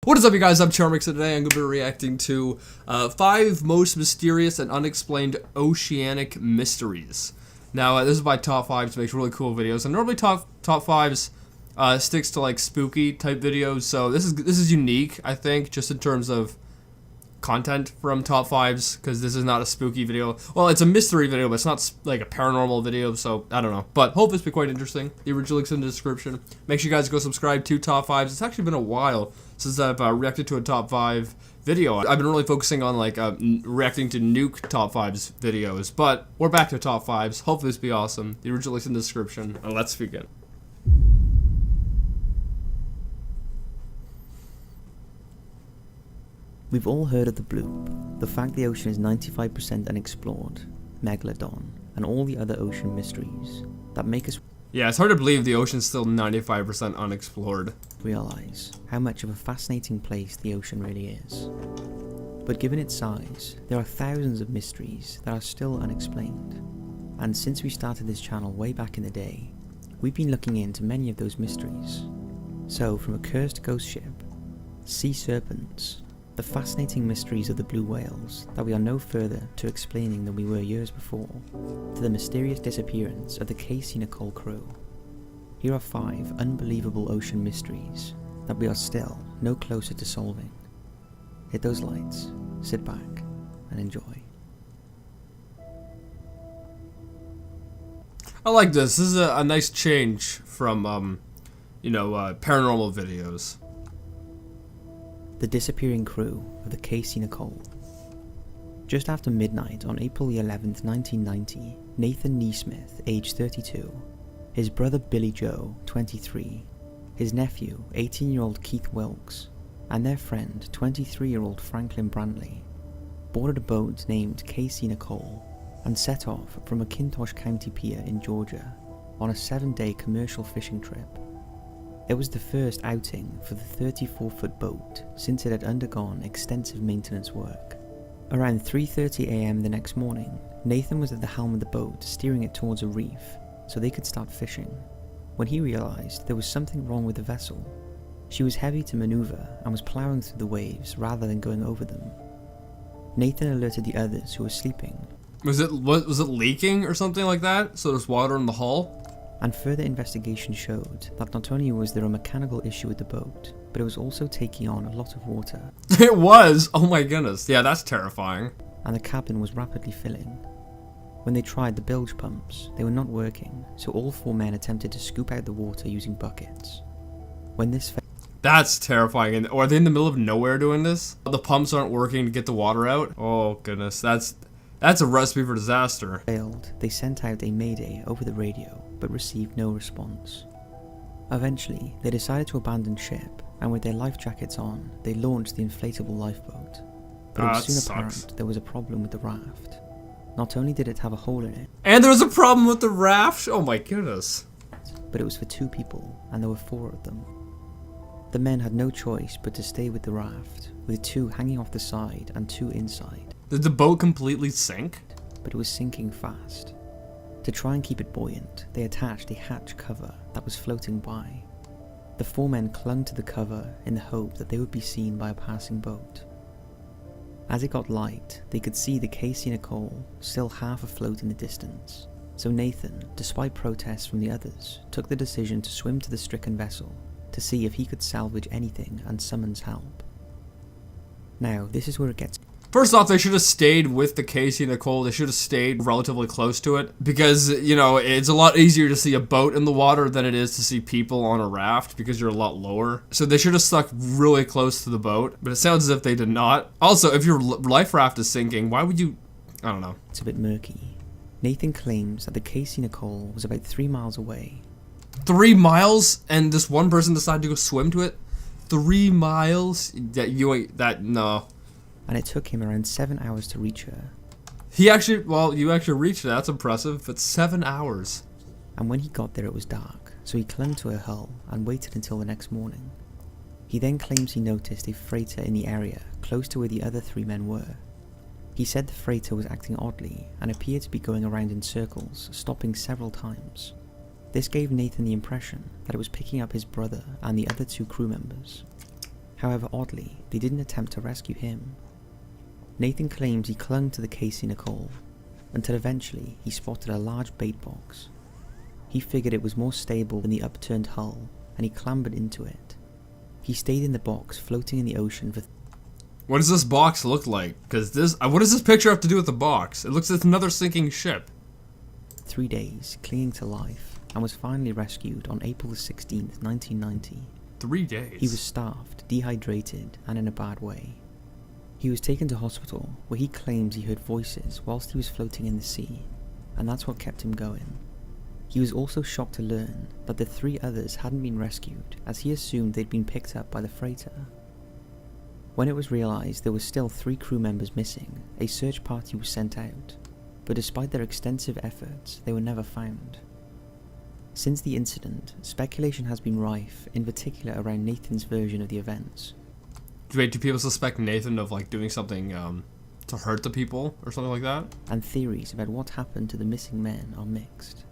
What is up, you guys? I'm Charmx, and today I'm going to be reacting to 5 most mysterious and unexplained oceanic mysteries. Now, this is my top 5 to make really cool videos, and normally top 5s sticks to like spooky type videos, so this is unique, I think, just in terms of content from top 5s, because this is not a spooky video. Well, it's a mystery video, but it's not like a paranormal video, so I don't know. But hope this will be quite interesting. The original link's in the description. Make sure you guys go subscribe to top 5s. It's actually been a while since I've reacted to a top 5 video. I've been really focusing on like reacting to nuke top 5s videos, but we're back to top 5s. Hopefully this will be awesome. The original link's in the description. And let's begin. We've all heard of the bloop, the fact the ocean is 95% unexplored, Megalodon, and all the other ocean mysteries that make us Yeah, it's hard to believe the ocean's still 95% unexplored. realize how much of a fascinating place the ocean really is. But given its size, there are thousands of mysteries that are still unexplained. And since we started this channel way back in the day, we've been looking into many of those mysteries. So from a cursed ghost ship, sea serpents, the fascinating mysteries of the blue whales that we are no further to explaining than we were years before, to the mysterious disappearance of the Casey Nicole crew. Here are 5 unbelievable ocean mysteries that we are still no closer to solving. Hit those lights, sit back, and enjoy. I like this. This is a nice change from, paranormal videos. The disappearing crew of the Casey Nicole. Just after midnight on April 11th, 1990, Nathan Neesmith, age 32, his brother Billy Joe, 23, his nephew, 18-year-old Keith Wilkes, and their friend, 23-year-old Franklin Brantley, boarded a boat named Casey Nicole and set off from McIntosh County Pier in Georgia on a 7-day commercial fishing trip. It was the first outing for the 34-foot boat since it had undergone extensive maintenance work. Around 3:30 a.m. the next morning, Nathan was at the helm of the boat steering it towards a reef so they could start fishing, when he realized there was something wrong with the vessel. She was heavy to maneuver and was plowing through the waves rather than going over them. Nathan alerted the others who were sleeping. Was it leaking or something like that? So there's water in the hull? And further investigation showed that not only was there a mechanical issue with the boat, but it was also taking on a lot of water. It was! Oh my goodness. Yeah, that's terrifying. And the cabin was rapidly filling. When they tried the bilge pumps, they were not working, so all 4 men attempted to scoop out the water using buckets. When this That's terrifying. And are they in the middle of nowhere doing this? The pumps aren't working to get the water out? Oh goodness, that's a recipe for disaster. failed, they sent out a mayday over the radio, but received no response. Eventually, they decided to abandon ship, and with their life jackets on, they launched the inflatable lifeboat. But it was soon apparent there was a problem with the raft. Not only did it have a hole in it, and there was a problem with the raft? Oh my goodness. but it was for 2 people, and there were 4 of them. The men had no choice but to stay with the raft, with 2 hanging off the side and 2 inside. Did the boat completely sink? But it was sinking fast. To try and keep it buoyant, they attached a hatch cover that was floating by. The 4 men clung to the cover in the hope that they would be seen by a passing boat. As it got light, they could see the Casey Nicole still half afloat in the distance, so Nathan, despite protests from the others, took the decision to swim to the stricken vessel to see if he could salvage anything and summons help. Now, this is where it gets... First off, they should have stayed with the Casey Nicole. They should have stayed relatively close to it, because, it's a lot easier to see a boat in the water than it is to see people on a raft, because you're a lot lower. So they should have stuck really close to the boat, but it sounds as if they did not. Also, if your life raft is sinking, why would you... I don't know. It's a bit murky. Nathan claims that the Casey Nicole was about 3 miles away. 3 miles? And this one person decided to go swim to it? 3 miles? No. And it took him around 7 hours to reach her. You actually reached it. That's impressive, but 7 hours. And when he got there it was dark, so he clung to her hull and waited until the next morning. He then claims he noticed a freighter in the area close to where the other 3 men were. He said the freighter was acting oddly and appeared to be going around in circles, stopping several times. This gave Nathan the impression that it was picking up his brother and the other 2 crew members. However, oddly, they didn't attempt to rescue him. Nathan claims he clung to the Casey Nicole until eventually he spotted a large bait box. He figured it was more stable than the upturned hull, and he clambered into it. He stayed in the box, floating in the ocean for... What does this box look like? Because what does this picture have to do with the box? It looks like another sinking ship. 3 days, clinging to life, and was finally rescued on April 16th, 1990. 3 days? He was starved, dehydrated, and in a bad way. He was taken to hospital, where he claims he heard voices whilst he was floating in the sea, and that's what kept him going. He was also shocked to learn that the 3 others hadn't been rescued, as he assumed they'd been picked up by the freighter. When it was realised there were still 3 crew members missing, a search party was sent out, but despite their extensive efforts, they were never found. Since the incident, speculation has been rife, in particular around Nathan's version of the events. Wait, do people suspect Nathan of like doing something to hurt the people or something like that? And theories about what happened to the missing men are mixed.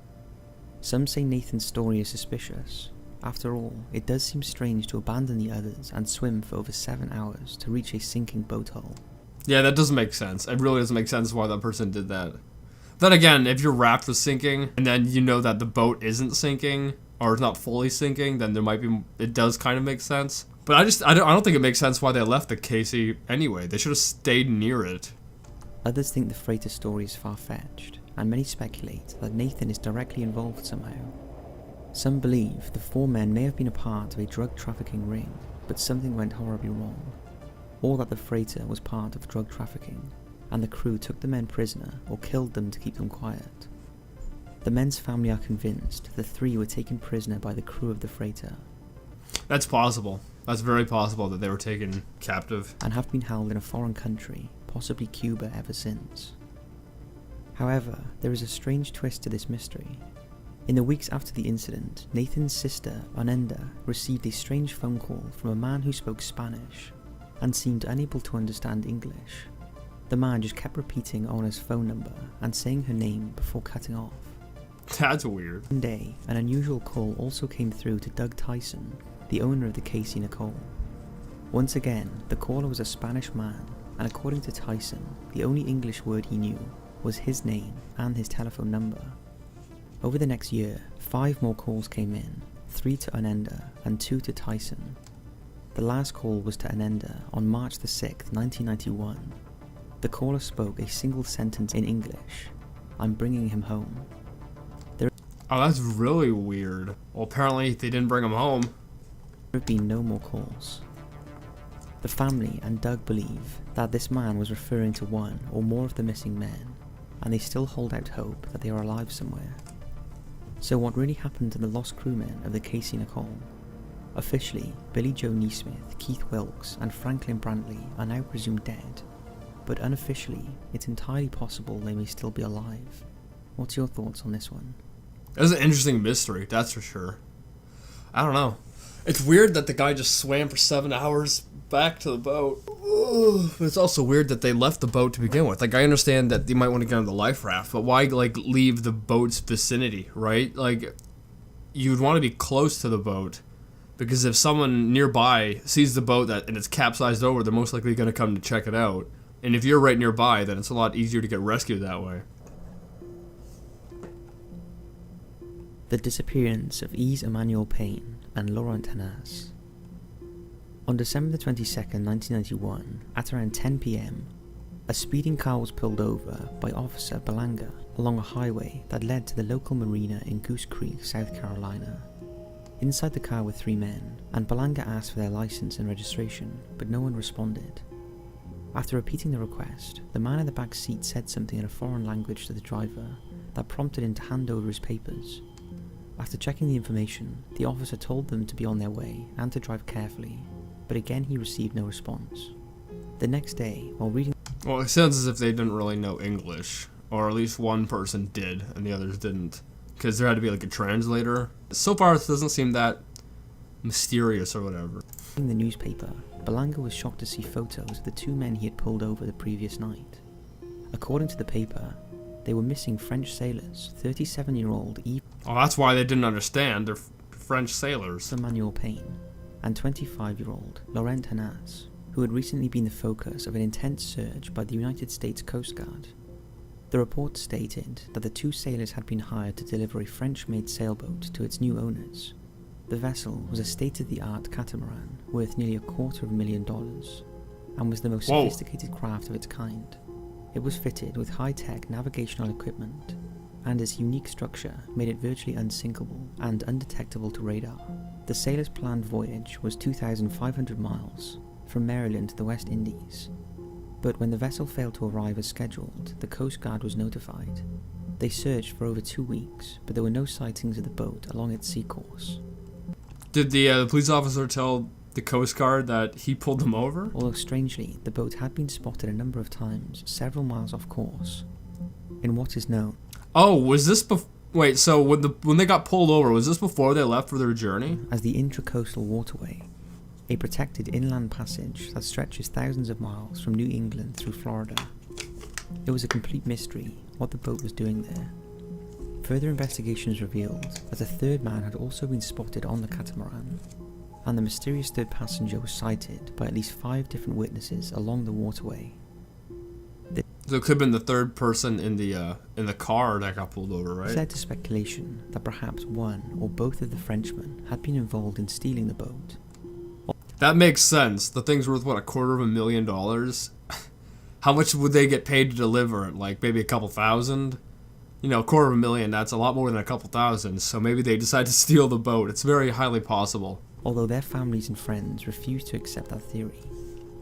Some say Nathan's story is suspicious. After all, it does seem strange to abandon the others and swim for over 7 hours to reach a sinking boat hull. Yeah, that doesn't make sense. It really doesn't make sense why that person did that. Then again, if your raft was sinking, and then you know that the boat isn't sinking, or it's not fully sinking, then it does kind of make sense. But I don't think it makes sense why they left the Casey anyway. They should have stayed near it. Others think the freighter story is far-fetched, and many speculate that Nathan is directly involved somehow. Some believe the 4 men may have been a part of a drug trafficking ring, but something went horribly wrong. Or that the freighter was part of drug trafficking, and the crew took the men prisoner or killed them to keep them quiet. The men's family are convinced the 3 were taken prisoner by the crew of the freighter. That's possible. That's very possible that they were taken captive. And have been held in a foreign country, possibly Cuba, ever since. However, there is a strange twist to this mystery. In the weeks after the incident, Nathan's sister, Anenda, received a strange phone call from a man who spoke Spanish and seemed unable to understand English. The man just kept repeating Anna's phone number and saying her name before cutting off. That's weird. One day, an unusual call also came through to Doug Tyson, the owner of the Casey Nicole. Once again, the caller was a Spanish man, and according to Tyson, the only English word he knew was his name and his telephone number. Over the next year, 5 more calls came in, 3 to Anenda and 2 to Tyson. The last call was to Anenda on March the 6th, 1991. The caller spoke a single sentence in English: "I'm bringing him home." Oh, that's really weird. Well, apparently they didn't bring him home. There have been no more calls. The family and Doug believe that this man was referring to one or more of the missing men, and they still hold out hope that they are alive somewhere. So what really happened to the lost crewmen of the Casey Nicole? Officially, Billy Joe Neesmith, Keith Wilkes, and Franklin Brantley are now presumed dead, but unofficially, it's entirely possible they may still be alive. What's your thoughts on this one? It's an interesting mystery, that's for sure. I don't know. It's weird that the guy just swam for 7 hours back to the boat. But it's also weird that they left the boat to begin with. Like, I understand that they might want to get on the life raft, but why, like, leave the boat's vicinity, right? Like, you'd want to be close to the boat, because if someone nearby sees the boat and it's capsized over, they're most likely going to come to check it out. And if you're right nearby, then it's a lot easier to get rescued that way. The disappearance of Yves Emmanuel Payne and Laurent Hanas. On December 22nd, 1991, at around 10 PM, a speeding car was pulled over by Officer Balanga along a highway that led to the local marina in Goose Creek, South Carolina. Inside the car were 3 men, and Balanga asked for their license and registration, but no one responded. After repeating the request, the man in the back seat said something in a foreign language to the driver that prompted him to hand over his papers. After checking the information, the officer told them to be on their way and to drive carefully, but again he received no response. The next day, while reading... Well, it sounds as if they didn't really know English, or at least one person did and the others didn't, because there had to be like a translator. So far it doesn't seem that mysterious or whatever. In the newspaper, Balanga was shocked to see photos of the 2 men he had pulled over the previous night. According to the paper, they were missing French sailors, 37-year-old Yves Oh, that's why they didn't understand. They're French sailors. Emmanuel Payne and 25-year-old Laurent Hanas, who had recently been the focus of an intense search by the United States Coast Guard. The report stated that the two sailors had been hired to deliver a French-made sailboat to its new owners. The vessel was a state-of-the-art catamaran worth nearly $250,000 and was the most sophisticated craft of its kind. It was fitted with high-tech navigational equipment, and its unique structure made it virtually unsinkable and undetectable to radar. The sailors' planned voyage was 2,500 miles from Maryland to the West Indies, but when the vessel failed to arrive as scheduled, the Coast Guard was notified. They searched for over 2 weeks, but there were no sightings of the boat along its sea course. Did the police officer tell the Coast Guard that he pulled them over? Although strangely, the boat had been spotted a number of times, several miles off course, in what is known. Oh, was this wait, so when they got pulled over, was this before they left for their journey? As the Intracoastal Waterway, a protected inland passage that stretches thousands of miles from New England through Florida. It was a complete mystery what the boat was doing there. Further investigations revealed that a third man had also been spotted on the catamaran, and the mysterious third passenger was sighted by at least 5 different witnesses along the waterway. So it could have been the third person in the car that got pulled over, right? This led to speculation that perhaps one or both of the Frenchmen had been involved in stealing the boat. That makes sense. The thing's worth, what, $250,000? How much would they get paid to deliver it? Like, maybe a couple thousand? You know, $250,000, that's a lot more than a couple thousand, so maybe they decide to steal the boat. It's very highly possible. Although their families and friends refused to accept that theory,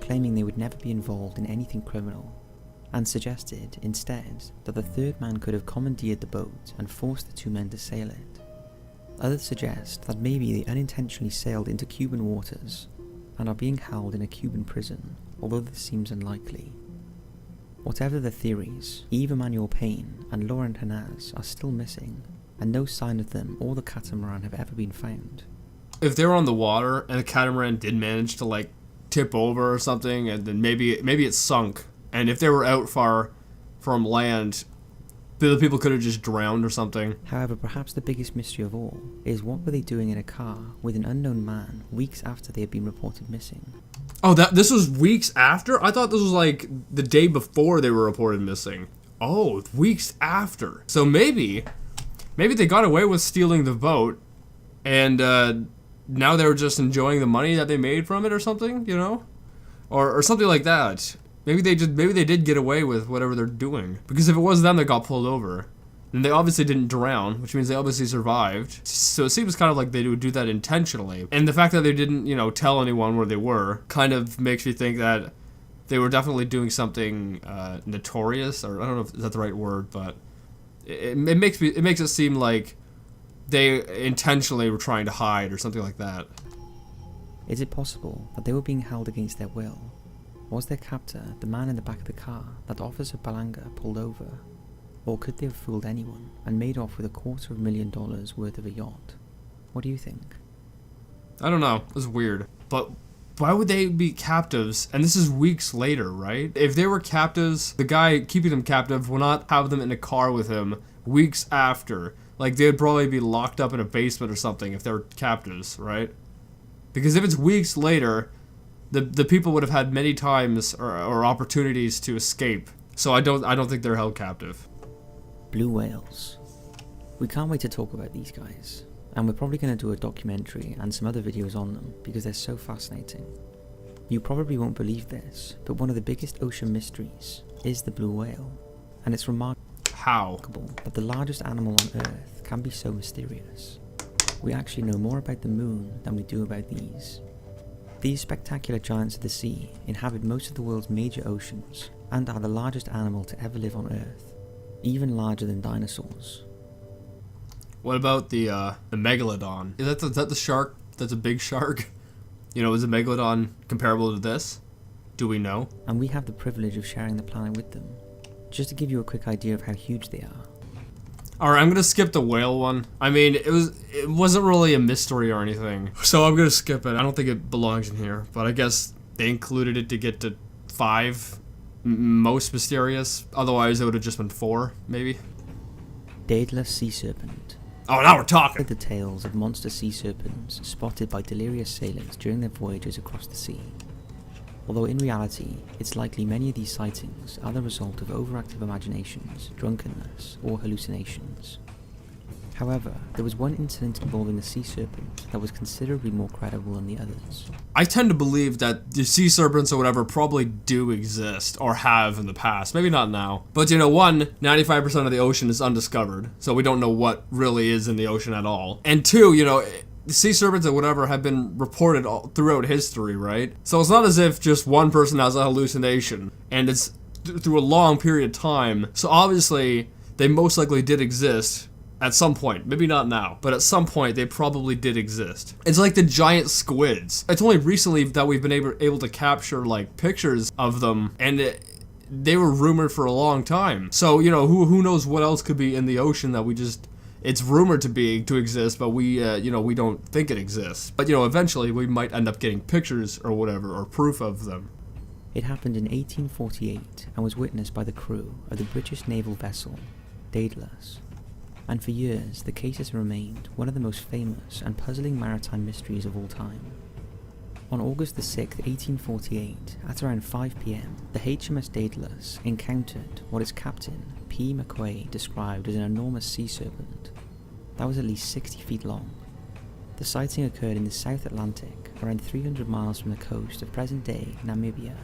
claiming they would never be involved in anything criminal, and suggested, instead, that the third man could have commandeered the boat and forced the 2 men to sail it. Others suggest that maybe they unintentionally sailed into Cuban waters and are being held in a Cuban prison, although this seems unlikely. Whatever the theories, Yves Emmanuel Payne and Laurent Hanas are still missing, and no sign of them or the catamaran have ever been found. If they were on the water and the catamaran did manage to, like, tip over or something, and then maybe it sunk, and if they were out far from land, the people could have just drowned or something. However, perhaps the biggest mystery of all is what were they doing in a car with an unknown man weeks after they had been reported missing? Oh, this was weeks after? I thought this was like the day before they were reported missing. Oh, weeks after. So maybe they got away with stealing the boat, and now they were just enjoying the money that they made from it or something, you know? Or something like that. Maybe they did get away with whatever they're doing. Because if it was them that got pulled over, then they obviously didn't drown, which means they obviously survived. So it seems kind of like they would do that intentionally. And the fact that they didn't, you know, tell anyone where they were kind of makes me think that they were definitely doing something notorious, or I don't know if that's the right word, but it makes it seem like they intentionally were trying to hide or something like that. Is it possible that they were being held against their will? Was their captor the man in the back of the car that Officer Balanga pulled over? Or could they have fooled anyone and made off with $250,000 worth of a yacht? What do you think? I don't know. It's weird. But why would they be captives? And this is weeks later, right? If they were captives, the guy keeping them captive will not have them in a car with him weeks after. Like, they'd probably be locked up in a basement or something if they were captives, right? Because if it's weeks later, the people would have had many times or opportunities to escape. So I don't think they're held captive. Blue whales. We can't wait to talk about these guys, and we're probably going to do a documentary and some other videos on them because they're so fascinating. You probably won't believe this, but one of the biggest ocean mysteries is the blue whale, and it's remarkable that the largest animal on Earth can be so mysterious. We actually know more about the moon than we do about these. These spectacular giants of the sea inhabit most of the world's major oceans and are the largest animal to ever live on Earth, even larger than dinosaurs. What about the megalodon? Is that the shark? That's a big shark. You know, is a megalodon comparable to this? Do we know? And we have the privilege of sharing the planet with them. Just to give you a quick idea of how huge they are. Alright, I'm gonna skip the whale one. I mean, it wasn't really a mystery or anything, so I'm gonna skip it. I don't think it belongs in here, but I guess they included it to get to 5 most mysterious. Otherwise, it would have just been 4, maybe. Daedalus sea serpent, Oh, now we're talking! The tales of monster sea serpents spotted by delirious sailors during their voyages across the sea. Although in reality, it's likely many of these sightings are the result of overactive imaginations, drunkenness, or hallucinations. However, there was one incident involving the sea serpent that was considerably more credible than the others. I tend to believe that the sea serpents or whatever probably do exist, or have in the past. Maybe not now. But 95% of the ocean is undiscovered, so we don't know what really is in the ocean at all. And 2, the sea serpents or whatever have been reported throughout history, right? So it's not as if just one person has a hallucination, and it's through a long period of time. So obviously, they most likely did exist at some point. Maybe not now, but at some point they probably did exist. It's like the giant squids. It's only recently that we've been able to capture like pictures of them, and they were rumored for a long time. So who knows what else could be in the ocean that it's rumored to exist, but we don't think it exists. But eventually we might end up getting pictures or whatever, or proof of them. It happened in 1848 and was witnessed by the crew of the British naval vessel Daedalus. And for years, the case has remained one of the most famous and puzzling maritime mysteries of all time. On August the 6th, 1848, at around 5 PM, the HMS Daedalus encountered what its captain, P. McQuay, described as an enormous sea serpent that was at least 60 feet long. The sighting occurred in the South Atlantic, around 300 miles from the coast of present-day Namibia.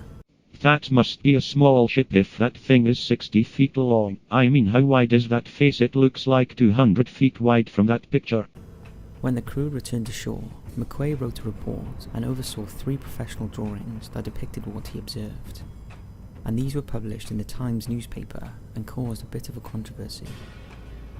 That must be a small ship if that thing is 60 feet long. I mean, how wide is that face? It looks like 200 feet wide from that picture. When the crew returned to shore, McQuay wrote a report and oversaw 3 professional drawings that depicted what he observed. And these were published in the Times newspaper and caused a bit of a controversy.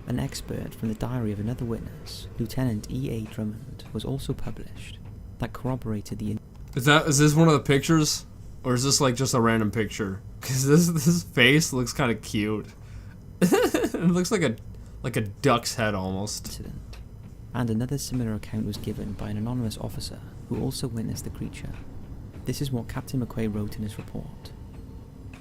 An expert from the diary of another witness, Lieutenant E.A. Drummond, was also published that corroborated the... Is this one of the pictures? Or is this like just a random picture? Because this face looks kind of cute. It looks like a duck's head almost. Incident. And another similar account was given by an anonymous officer who also witnessed the creature. This is what Captain McQuay wrote in his report.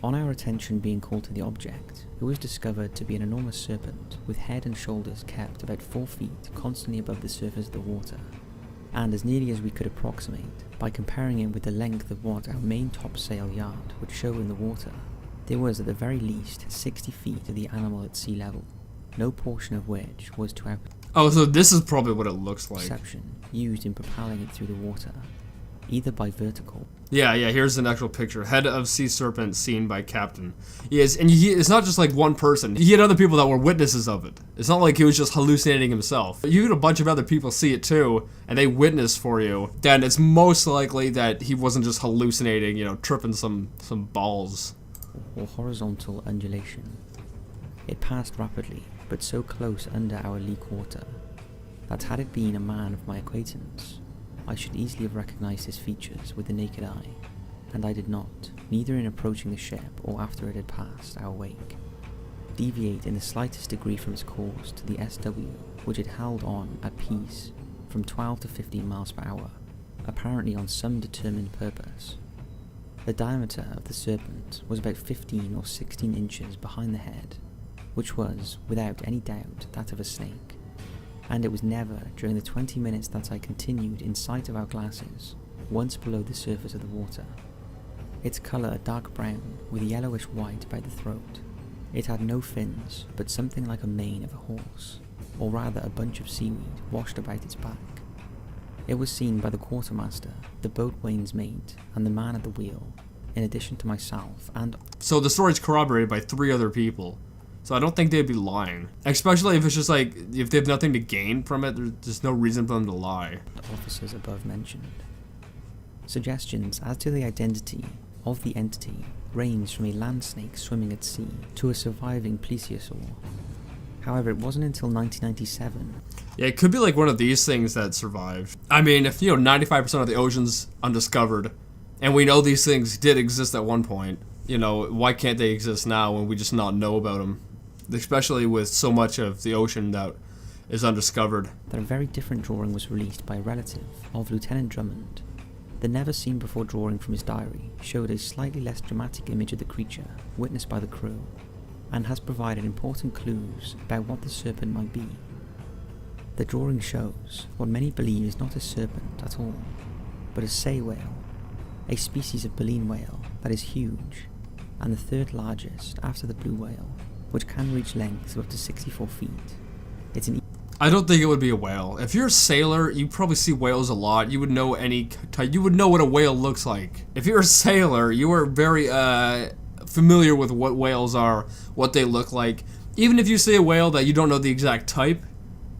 On our attention being called to the object, it was discovered to be an enormous serpent with head and shoulders kept about 4 feet constantly above the surface of the water. And as nearly as we could approximate, by comparing it with the length of what our main topsail yard would show in the water, there was at the very least 60 feet of the animal at sea level, no portion of which was to our Oh, so this is probably what it looks like. perception used in propelling it through the water, either by vertical. Yeah, here's an actual picture. Head of sea serpent seen by captain. Yes, and it's not just like one person. He had other people that were witnesses of it. It's not like he was just hallucinating himself. You had a bunch of other people see it too, and they witness for you. Then it's most likely that he wasn't just hallucinating, tripping some balls. Or horizontal undulation. It passed rapidly, but so close under our lee quarter, that had it been a man of my acquaintance, I should easily have recognised his features with the naked eye, and I did not, neither in approaching the ship or after it had passed our wake, deviate in the slightest degree from its course to the SW, which had held on at peace from 12 to 15 miles per hour, apparently on some determined purpose. The diameter of the serpent was about 15 or 16 inches behind the head, which was, without any doubt, that of a snake. And it was never, during the 20 minutes that I continued in sight of our glasses, once below the surface of the water. Its colour dark brown, with yellowish white about the throat. It had no fins, but something like a mane of a horse, or rather a bunch of seaweed washed about its back. It was seen by the quartermaster, the boatswain's mate, and the man at the wheel, in addition to myself and... So the story's corroborated by 3 other people. So I don't think they'd be lying. Especially if it's just like, if they have nothing to gain from it, there's just no reason for them to lie. The officers above mentioned. Suggestions as to the identity of the entity range from a land snake swimming at sea to a surviving plesiosaur. However, it wasn't until 1997. Yeah, it could be like one of these things that survived. I mean, if 95% of the ocean's undiscovered, and we know these things did exist at one point, why can't they exist now when we just not know about them? Especially with so much of the ocean that is undiscovered. That a very different drawing was released by a relative of Lieutenant Drummond. The never-seen-before drawing from his diary showed a slightly less dramatic image of the creature witnessed by the crew, and has provided important clues about what the serpent might be. The drawing shows what many believe is not a serpent at all, but a sei whale, a species of baleen whale that is huge, and the third largest after the blue whale, which can reach lengths of up to 64 feet. It's an I don't think it would be a whale. If you're a sailor, you probably see whales a lot. You would know you would know what a whale looks like. If you're a sailor, you are very familiar with what whales are, what they look like. Even if you see a whale that you don't know the exact type,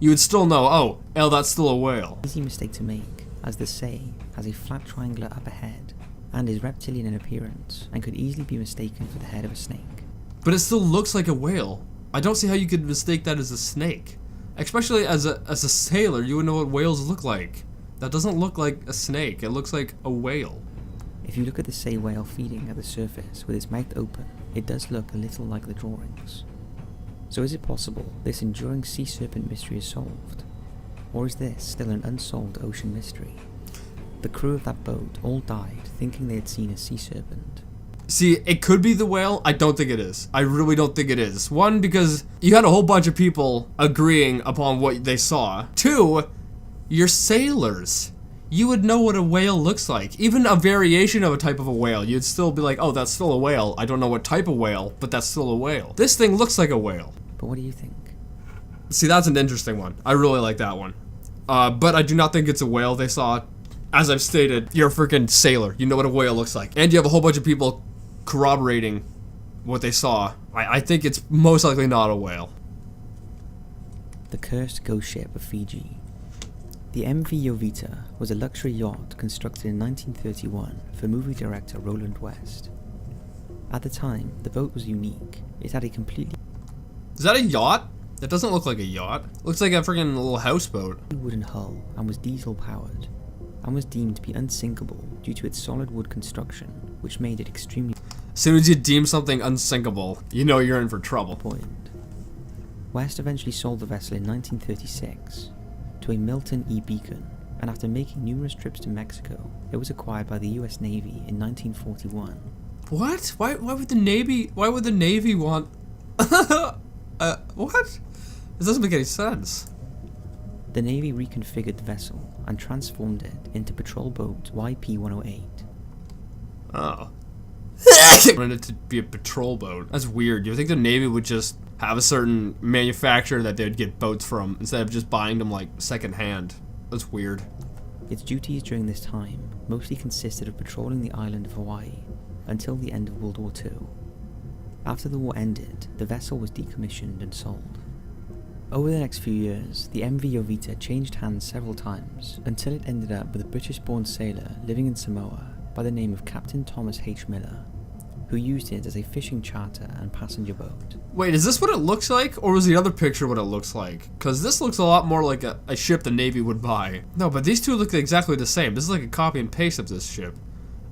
you would still know, oh, that's still a whale. easy mistake to make, as the sei has a flat triangular upper head and is reptilian in appearance and could easily be mistaken for the head of a snake. But it still looks like a whale. I don't see how you could mistake that as a snake. Especially as a sailor, you would know what whales look like. That doesn't look like a snake, it looks like a whale. If you look at the sei whale feeding at the surface with its mouth open, it does look a little like the drawings. So is it possible this enduring sea serpent mystery is solved? Or is this still an unsolved ocean mystery? The crew of that boat all died thinking they had seen a sea serpent. See, it could be the whale. I don't think it is. I really don't think it is. One, because you had a whole bunch of people agreeing upon what they saw. Two, you're sailors. You would know what a whale looks like. Even a variation of a type of a whale, you'd still be like, oh, that's still a whale. I don't know what type of whale, but that's still a whale. This thing looks like a whale. But what do you think? See, that's an interesting one. I really like that one. But I do not think it's a whale they saw. As I've stated, you're a freaking sailor. You know what a whale looks like. And you have a whole bunch of people corroborating what they saw. I think it's most likely not a whale. The cursed ghost ship of Fiji. The MV Jovita was a luxury yacht constructed in 1931 for movie director Roland West. At the time, the boat was unique. It had a completely Is that a yacht? That doesn't look like a yacht. Looks like a freaking little houseboat. wooden hull and was diesel powered, and was deemed to be unsinkable due to its solid wood construction, which made it extremely As soon as you deem something unsinkable, you know you're in for trouble. buoyant. West eventually sold the vessel in 1936 to a Milton E. Beacon, and after making numerous trips to Mexico, it was acquired by the US Navy in 1941. What? Why would the Navy want... what? This doesn't make any sense. The Navy reconfigured the vessel and transformed it into patrol boat YP-108. Oh. Wanted it to be a patrol boat. That's weird. You think the Navy would just have a certain manufacturer that they would get boats from instead of just buying them like secondhand? That's weird. Its duties during this time mostly consisted of patrolling the island of Hawaii until the end of World War II. After the war ended, the vessel was decommissioned and sold. Over the next few years, the MV Jovita changed hands several times until it ended up with a British-born sailor living in Samoa by the name of Captain Thomas H. Miller, who used it as a fishing charter and passenger boat. Wait, is this what it looks like? Or was the other picture what it looks like? Because this looks a lot more like a ship the Navy would buy. No, but these two look exactly the same. This is like a copy and paste of this ship.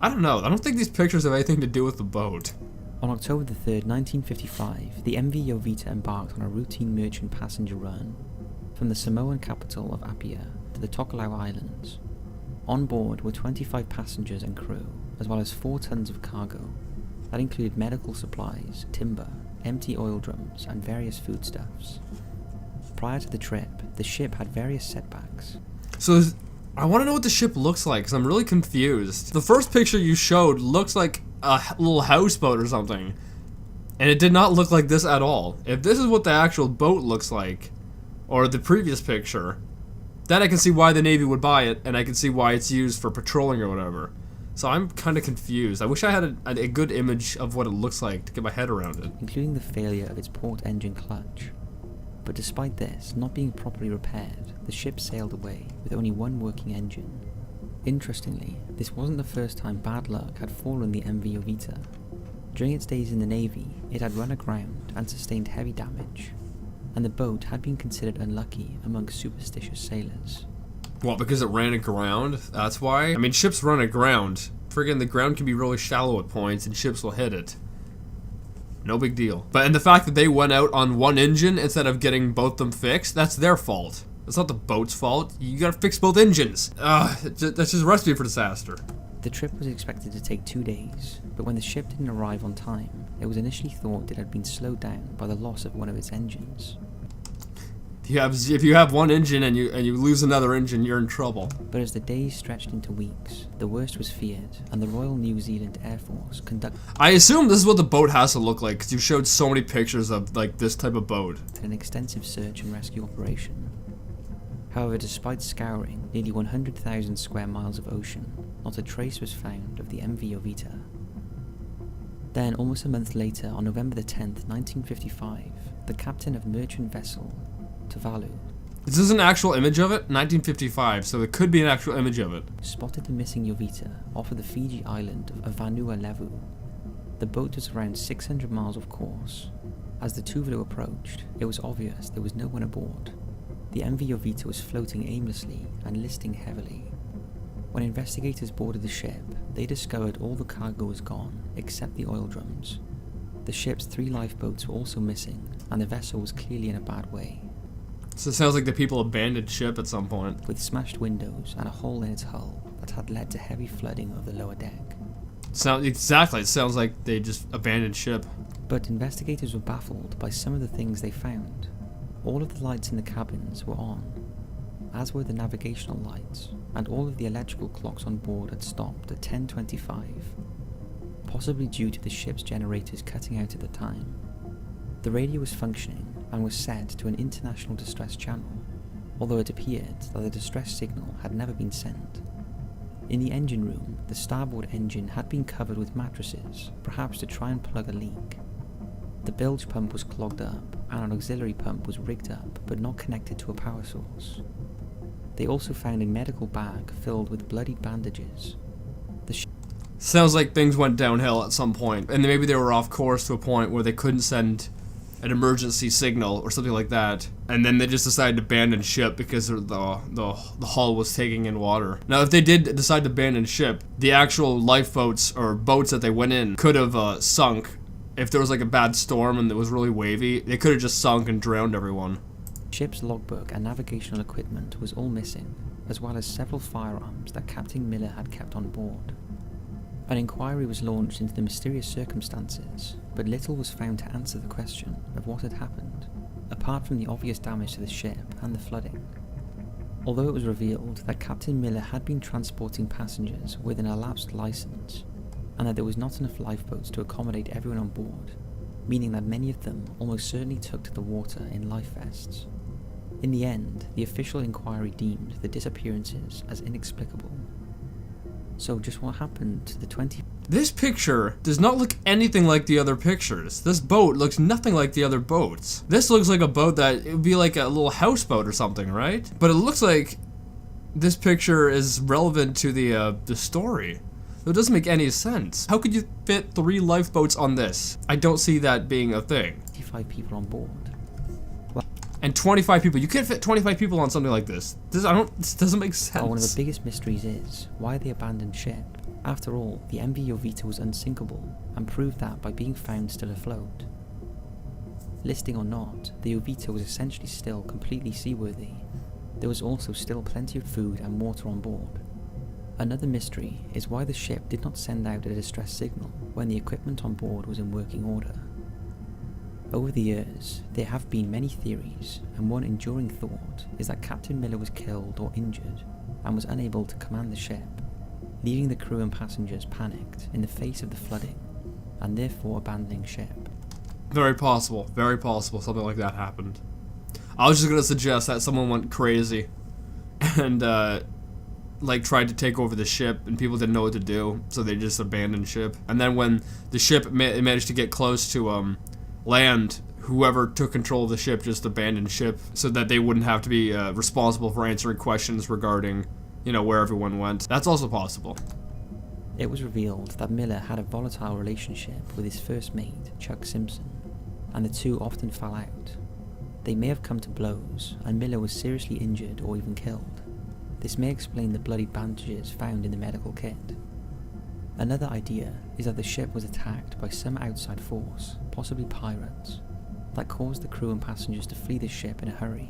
I don't know. I don't think these pictures have anything to do with the boat. On October the 3rd, 1955, the MV Jovita embarked on a routine merchant passenger run from the Samoan capital of Apia to the Tokelau Islands. On board were 25 passengers and crew, as well as 4 tons of cargo. That included medical supplies, timber, empty oil drums, and various foodstuffs. Prior to the trip, the ship had various setbacks. So, I want to know what the ship looks like, because I'm really confused. The first picture you showed looks like a little houseboat or something. And it did not look like this at all. If this is what the actual boat looks like, or the previous picture, then I can see why the Navy would buy it, and I can see why it's used for patrolling or whatever. So I'm kind of confused. I wish I had a good image of what it looks like to get my head around it. Including the failure of its port engine clutch. But despite this not being properly repaired, the ship sailed away with only one working engine. Interestingly, this wasn't the first time bad luck had fallen the MV Jovita. During its days in the Navy, it had run aground and sustained heavy damage, and the boat had been considered unlucky among superstitious sailors. What, because it ran aground? That's why? I mean, ships run aground. Friggin' the ground can be really shallow at points, and ships will hit it. No big deal. But and the fact that they went out on one engine instead of getting both them fixed, that's their fault. That's not the boat's fault. You gotta fix both engines. That's just a recipe for disaster. The trip was expected to take 2 days, but when the ship didn't arrive on time, it was initially thought it had been slowed down by the loss of one of its engines. If you have one engine and you lose another engine, you're in trouble. But as the days stretched into weeks, the worst was feared, and the Royal New Zealand Air Force conducted I assume this is what the boat has to look like, because you showed so many pictures of like this type of boat. an extensive search and rescue operation. However, despite scouring nearly 100,000 square miles of ocean, not a trace was found of the MV Jovita. Then, almost a month later, on November the 10th, 1955, the captain of merchant vessel Tuvalu This is an actual image of it, 1955, so it could be an actual image of it. spotted the missing Jovita off of the Fiji island of Vanua Levu. The boat was around 600 miles off course. As the Tuvalu approached, it was obvious there was no one aboard. The MV Jovita was floating aimlessly and listing heavily. When investigators boarded the ship, they discovered all the cargo was gone except the oil drums. The ship's 3 lifeboats were also missing, and the vessel was clearly in a bad way, So it sounds like the people abandoned ship at some point. with smashed windows and a hole in its hull that had led to heavy flooding of the lower deck. Exactly, it sounds like they just abandoned ship. But investigators were baffled by some of the things they found. All of the lights in the cabins were on, as were the navigational lights, and all of the electrical clocks on board had stopped at 10:25, possibly due to the ship's generators cutting out at the time. The radio was functioning and was set to an international distress channel, although it appeared that the distress signal had never been sent. In the engine room, the starboard engine had been covered with mattresses, perhaps to try and plug a leak. The bilge pump was clogged up, and an auxiliary pump was rigged up but not connected to a power source. They also found a medical bag filled with bloodied bandages. Sounds like things went downhill at some point, and maybe they were off course to a point where they couldn't send an emergency signal or something like that, and then they just decided to abandon ship because the hull was taking in water. Now, if they did decide to abandon ship, the actual lifeboats or boats that they went in could have sunk. If there was like a bad storm and it was really wavy, they could have just sunk and drowned everyone. Ship's logbook and navigational equipment was all missing, as well as several firearms that Captain Miller had kept on board. An inquiry was launched into the mysterious circumstances, but little was found to answer the question of what had happened, apart from the obvious damage to the ship and the flooding. Although it was revealed that Captain Miller had been transporting passengers with an elapsed license, and that there was not enough lifeboats to accommodate everyone on board, meaning that many of them almost certainly took to the water in life vests. In the end, the official inquiry deemed the disappearances as inexplicable. So just what happened to the 20... This picture does not look anything like the other pictures. This boat looks nothing like the other boats. This looks like a boat that, it would be like a little houseboat or something, right? But it looks like this picture is relevant to the story. It doesn't make any sense. How could you fit 3 lifeboats on this? I don't see that being a thing. 25 people on board. And 25 people. You can't fit 25 people on something like this. This doesn't make sense. Well, one of the biggest mysteries is why they abandoned ship. After all, the MV Jovita was unsinkable, and proved that by being found still afloat. Listing or not, the Jovita was essentially still completely seaworthy. There was also still plenty of food and water on board. Another mystery is why the ship did not send out a distress signal when the equipment on board was in working order. Over the years, there have been many theories, and one enduring thought is that Captain Miller was killed or injured and was unable to command the ship, leaving the crew and passengers panicked in the face of the flooding, and therefore abandoning ship. Very possible something like that happened. I was just gonna suggest that someone went crazy and like tried to take over the ship, and people didn't know what to do, so they just abandoned ship. And then when the ship managed to get close to land, whoever took control of the ship just abandoned ship so that they wouldn't have to be responsible for answering questions regarding, where everyone went. That's also possible. It was revealed that Miller had a volatile relationship with his first mate, Chuck Simpson, and the two often fell out. They may have come to blows, and Miller was seriously injured or even killed. This may explain the bloody bandages found in the medical kit. Another idea is that the ship was attacked by some outside force, possibly pirates, that caused the crew and passengers to flee the ship in a hurry.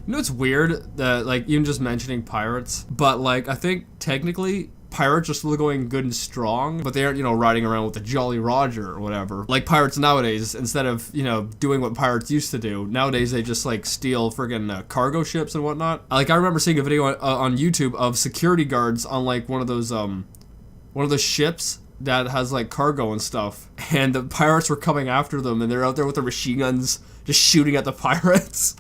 It's weird that, even just mentioning pirates, but, I think technically pirates are still going good and strong, but they aren't, you know, riding around with the Jolly Roger or whatever. Like pirates nowadays, instead of, you know, doing what pirates used to do, nowadays they just like steal friggin' cargo ships and whatnot. Like I remember seeing a video on YouTube of security guards on like one of those ships that has like cargo and stuff, and the pirates were coming after them, and they're out there with their machine guns just shooting at the pirates.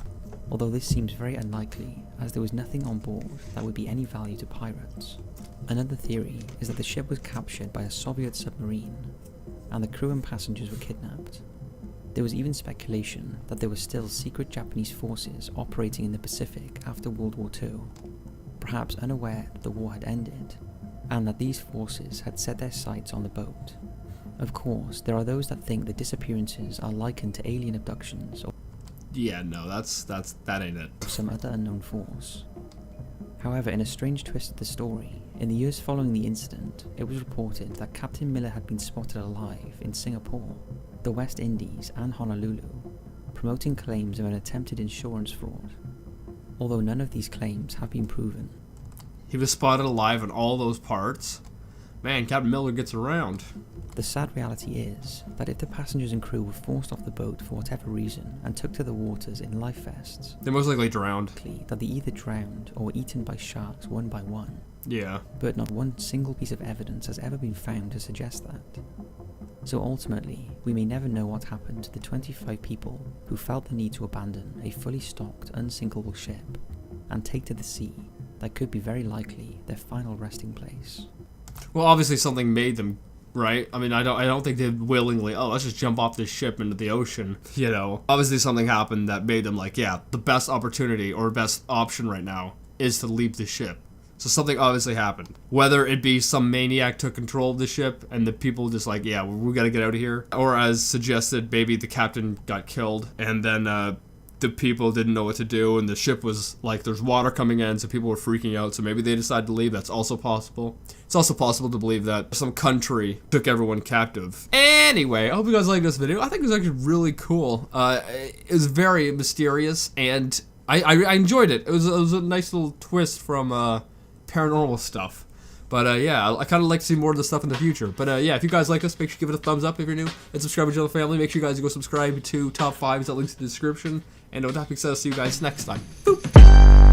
Although this seems very unlikely, as there was nothing on board that would be any value to pirates. Another theory is that the ship was captured by a Soviet submarine, and the crew and passengers were kidnapped. There was even speculation that there were still secret Japanese forces operating in the Pacific after World War II, perhaps unaware that the war had ended, and that these forces had set their sights on the boat. Of course, there are those that think the disappearances are likened to alien abductions or Yeah, no, that ain't it. some other unknown force. However, in a strange twist of the story, in the years following the incident, it was reported that Captain Miller had been spotted alive in Singapore, the West Indies and Honolulu, promoting claims of an attempted insurance fraud, although none of these claims have been proven. He was spotted alive in all those parts. Man, Captain Miller gets around. The sad reality is that if the passengers and crew were forced off the boat for whatever reason and took to the waters in life vests, They most likely drowned. that they either drowned or were eaten by sharks one by one. Yeah. But not one single piece of evidence has ever been found to suggest that. So ultimately, we may never know what happened to the 25 people who felt the need to abandon a fully stocked, unsinkable ship and take to the sea that could be very likely their final resting place. Well, obviously something made them, right? I mean, I don't think they'd willingly, oh, let's just jump off this ship into the ocean, you know? Obviously something happened that made them like, yeah, the best opportunity or best option right now is to leave the ship. So something obviously happened. Whether it be some maniac took control of the ship and the people just like, yeah, we gotta get out of here. Or as suggested, maybe the captain got killed and then the people didn't know what to do and the ship was like, there's water coming in, so people were freaking out, so maybe they decided to leave. That's also possible. It's also possible to believe that some country took everyone captive. Anyway, I hope you guys liked this video. I think it was actually really cool. It was very mysterious and I enjoyed it. It was a nice little twist from paranormal stuff. But yeah, I kind of like to see more of this stuff in the future. But yeah, if you guys like this, make sure you give it a thumbs up if you're new. And subscribe to the family. Make sure you guys go subscribe to Top 5s that links in the description. And with that being said, I'll see you guys next time. Boop!